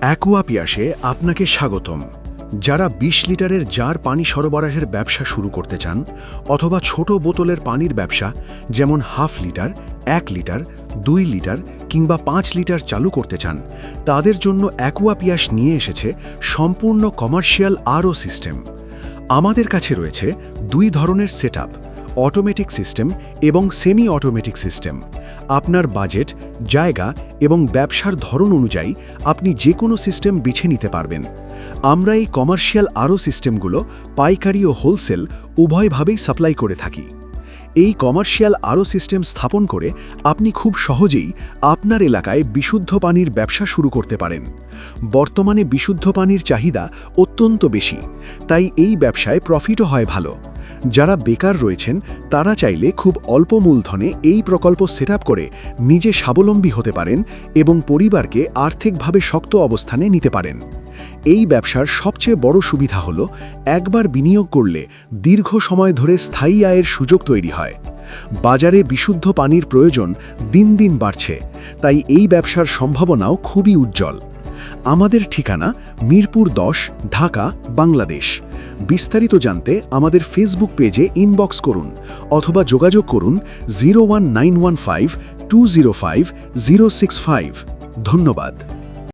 অ্যাকুয়াপিয়াসে আপনাকে স্বাগতম। যারা ২০ লিটারের জার পানি সরবরাহের ব্যবসা শুরু করতে চান অথবা ছোট বোতলের পানির ব্যবসা যেমন হাফ লিটার, ১ লিটার, ২ লিটার কিংবা ৫ লিটার চালু করতে চান, তাদের জন্য অ্যাকুয়াপিয়াস নিয়ে এসেছে সম্পূর্ণ কমার্শিয়াল আরও সিস্টেম। আমাদের কাছে রয়েছে ২ ধরনের সেটআপ, অটোমেটিক সিস্টেম এবং সেমি অটোমেটিক সিস্টেম। আপনার বাজেট, জায়গা এবং ব্যবসার ধরন অনুযায়ী আপনি যে কোনো সিস্টেম বেছে নিতে পারবেন। আমরা এই কমার্শিয়াল আরও সিস্টেমগুলো পাইকারি ও হোলসেল উভয়ভাবেই সাপ্লাই করে থাকি। এই কমার্শিয়াল আরও সিস্টেম স্থাপন করে আপনি খুব সহজেই আপনার এলাকায় বিশুদ্ধ পানির ব্যবসা শুরু করতে পারেন। বর্তমানে বিশুদ্ধ পানির চাহিদা অত্যন্ত বেশি, তাই এই ব্যবসায় প্রফিটও হয় ভালো। যারা বেকার রয়েছেন তারা চাইলে খুব অল্প মূলধনে এই প্রকল্প সেটআপ করে নিজে স্বাবলম্বী হতে পারেন এবং পরিবারকে আর্থিকভাবে শক্ত অবস্থানে নিতে পারেন। এই ব্যবসার সবচেয়ে বড় সুবিধা হল একবার বিনিয়োগ করলে দীর্ঘ সময় ধরে স্থায়ী আয়ের সুযোগ তৈরি হয়। বাজারে বিশুদ্ধ পানির প্রয়োজন দিন দিন বাড়ছে, তাই এই ব্যবসার সম্ভাবনাও খুবই উজ্জ্বল। আমাদের ঠিকানা মিরপুর ১০, ঢাকা, বাংলাদেশ। বিস্তারিত জানতে আমাদের ফেসবুক পেজে ইনবক্স করুন অথবা যোগাযোগ করুন 01915 205 065। ধন্যবাদ।